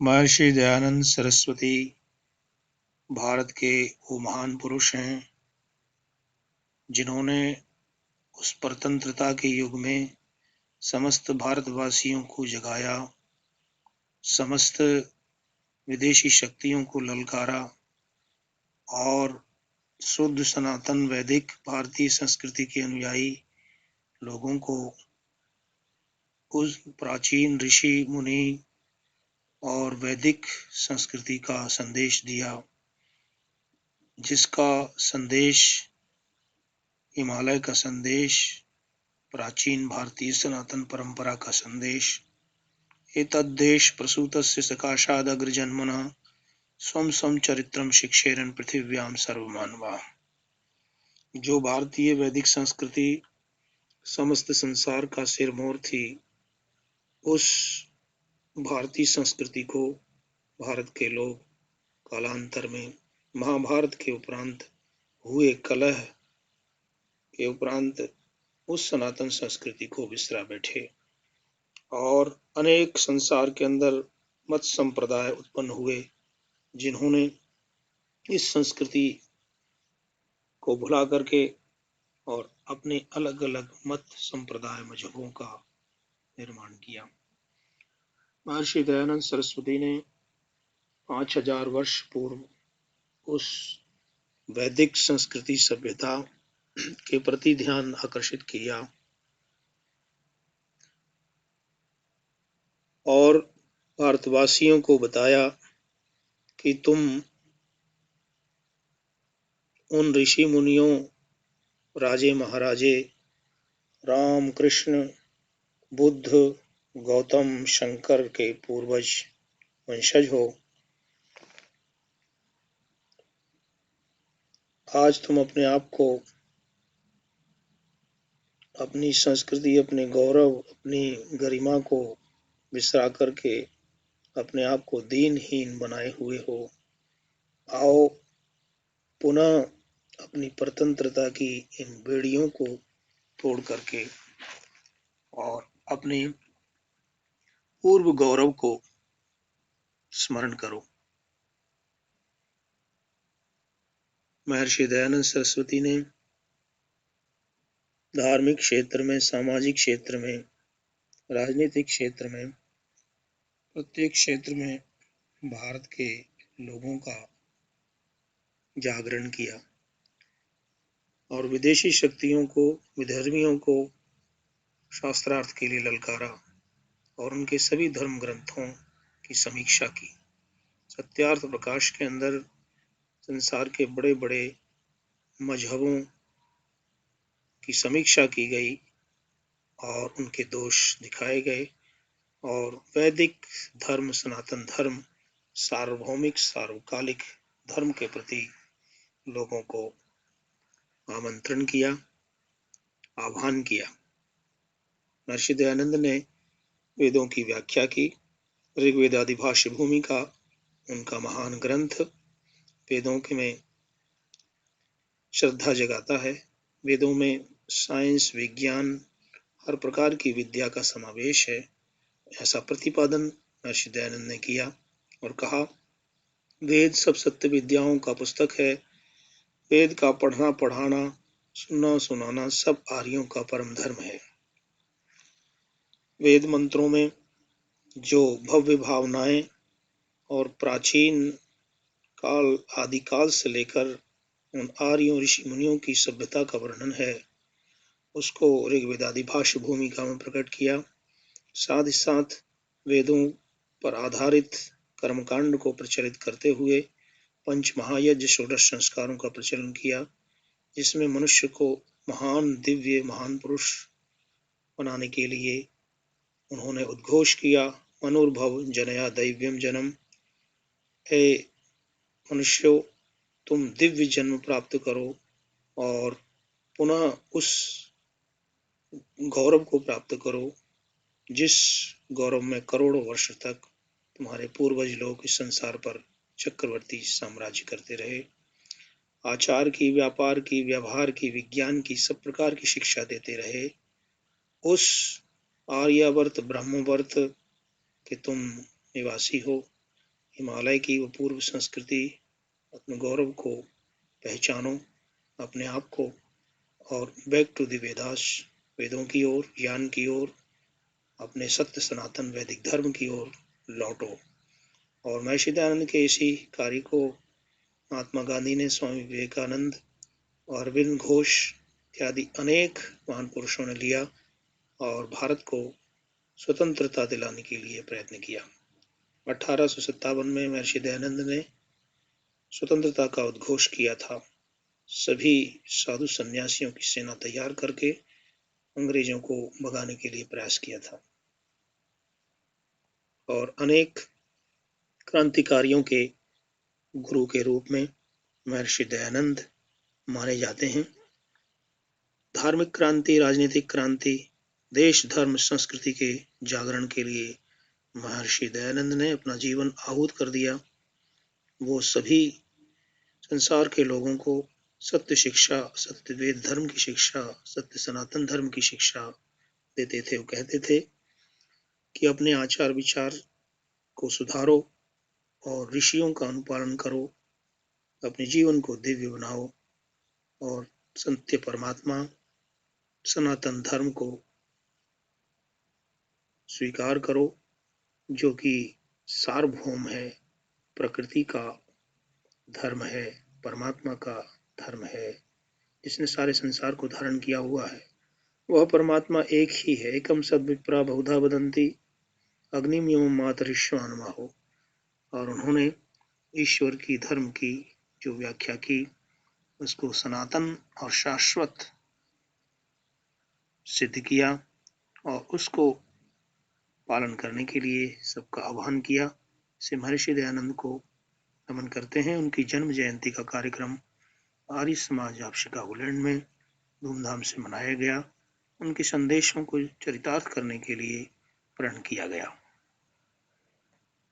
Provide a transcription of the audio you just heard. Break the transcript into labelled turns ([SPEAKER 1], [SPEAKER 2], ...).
[SPEAKER 1] महर्षि दयानंद सरस्वती भारत के वो महान पुरुष हैं जिन्होंने उस स्वतंत्रता के युग में समस्त भारतवासियों को जगाया, समस्त विदेशी शक्तियों को ललकारा और शुद्ध सनातन वैदिक भारतीय संस्कृति के अनुयायी लोगों को उस प्राचीन ऋषि मुनि और वैदिक संस्कृति का संदेश दिया, जिसका संदेश हिमालय का संदेश, प्राचीन भारतीय सनातन परंपरा का संदेश। एतद्देश प्रसूतस्य सकाशाद अग्रजन्मनः स्वं स्वं चरित्रम शिक्षेरन् पृथिव्यां सर्वमानवा। जो भारतीय वैदिक संस्कृति समस्त संसार का सिरमौर थी, उस भारतीय संस्कृति को भारत के लोग कालांतर में महाभारत के उपरांत हुए कलह के उपरांत उस सनातन संस्कृति को बिसरा बैठे और अनेक संसार के अंदर मत संप्रदाय उत्पन्न हुए, जिन्होंने इस संस्कृति को भुला करके और अपने अलग अलग मत संप्रदाय मजहबों का निर्माण किया। महर्षि दयानंद सरस्वती ने 5000 वर्ष पूर्व उस वैदिक संस्कृति सभ्यता के प्रति ध्यान आकर्षित किया और भारतवासियों को बताया कि तुम उन ऋषि मुनियों, राजे महाराजे, राम, कृष्ण, बुद्ध, गौतम, शंकर के पूर्वज वंशज हो। आज तुम अपने आप को, अपनी संस्कृति, अपने गौरव, अपनी गरिमा को बिसरा करके अपने आप को दीनहीन बनाए हुए हो। आओ पुनः अपनी स्वतंत्रता की इन बेड़ियों को तोड़ करके और अपने पूर्व गौरव को स्मरण करो। महर्षि दयानंद सरस्वती ने धार्मिक क्षेत्र में, सामाजिक क्षेत्र में, राजनीतिक क्षेत्र में, प्रत्येक क्षेत्र में भारत के लोगों का जागरण किया और विदेशी शक्तियों को, विधर्मियों को शास्त्रार्थ के लिए ललकारा और उनके सभी धर्म ग्रंथों की समीक्षा की। सत्यार्थ प्रकाश के अंदर संसार के बड़े बड़े मजहबों की समीक्षा की गई और उनके दोष दिखाए गए और वैदिक धर्म, सनातन धर्म, सार्वभौमिक सार्वकालिक धर्म के प्रति लोगों को आमंत्रण किया, आह्वान किया। महर्षि दयानंद ने वेदों की व्याख्या की। ऋग्वेद आदि भाष्य भूमिका उनका महान ग्रंथ वेदों के में श्रद्धा जगाता है। वेदों में साइंस, विज्ञान, हर प्रकार की विद्या का समावेश है, ऐसा प्रतिपादन महर्षि दयानंद ने किया और कहा, वेद सब सत्य विद्याओं का पुस्तक है। वेद का पढ़ना पढ़ाना, सुनना सुनाना सब आर्यों का परम धर्म है। वेद मंत्रों में जो भव्य भावनाएं और प्राचीन काल, आदिकाल से लेकर उन आर्यों ऋषि मुनियों की सभ्यता का वर्णन है, उसको ऋग्वेद आदि भाष्य भूमिका में प्रकट किया। साथ ही साथ वेदों पर आधारित कर्मकांड को प्रचलित करते हुए पंच महायज्ञ, षोडश संस्कारों का प्रचलन किया, जिसमें मनुष्य को महान, दिव्य, महान पुरुष बनाने के लिए उन्होंने उद्घोष किया, मनुर्भव जनया दैव्यम जन्म। हे मनुष्यों, तुम दिव्य जन्म प्राप्त करो और पुनः उस गौरव को प्राप्त करो जिस गौरव में करोड़ों वर्ष तक तुम्हारे पूर्वज लोग इस संसार पर चक्रवर्ती साम्राज्य करते रहे। आचार की, व्यापार की, व्यवहार की, विज्ञान की, सब प्रकार की शिक्षा देते रहे। उस आर्यावर्त, ब्रह्मवर्त के तुम निवासी हो हिमालय की वो पूर्व संस्कृति, अपने गौरव को पहचानो, अपने आप को, और बैक टू द वेदास, वेदों की ओर, ज्ञान की ओर, अपने सत्य सनातन वैदिक धर्म की ओर लौटो। और महर्षि दयानंद के इसी कार्य को महात्मा गांधी ने, स्वामी विवेकानंद और अरविंद घोष इत्यादि अनेक महान पुरुषों ने लिया और भारत को स्वतंत्रता दिलाने के लिए प्रयत्न किया। 1857 में महर्षि दयानंद ने स्वतंत्रता का उद्घोष किया था। सभी साधु सन्यासियों की सेना तैयार करके अंग्रेजों को भगाने के लिए प्रयास किया था। और अनेक क्रांतिकारियों के गुरु के रूप में महर्षि दयानंद माने जाते हैं। धार्मिक क्रांति, राजनीतिक क्रांति, देश धर्म संस्कृति के जागरण के लिए महर्षि दयानंद ने अपना जीवन आहूत कर दिया। वो सभी संसार के लोगों को सत्य शिक्षा, सत्य वेद धर्म की शिक्षा, सत्य सनातन धर्म की शिक्षा देते थे। वो कहते थे कि अपने आचार विचार को सुधारो और ऋषियों का अनुपालन करो, अपने जीवन को दिव्य बनाओ और सत्य परमात्मा सनातन धर्म को स्वीकार करो, जो कि सार्वभौम है, प्रकृति का धर्म है, परमात्मा का धर्म है, जिसने सारे संसार को धारण किया हुआ है। वह परमात्मा एक ही है। एकम सद्विप्रा बहुधा वदन्ति अग्निमियम मातरिश्वानमाहो। और उन्होंने ईश्वर की धर्म की जो व्याख्या की, उसको सनातन और शाश्वत सिद्ध किया और उसको पालन करने के लिए सबका आह्वान किया। से महर्षि दयानंद को नमन करते हैं। उनकी जन्म जयंती का कार्यक्रम आर्य समाज ऑफ शिकागोलैंड में धूमधाम से मनाया गया। उनके संदेशों को चरितार्थ करने के लिए प्रण किया गया।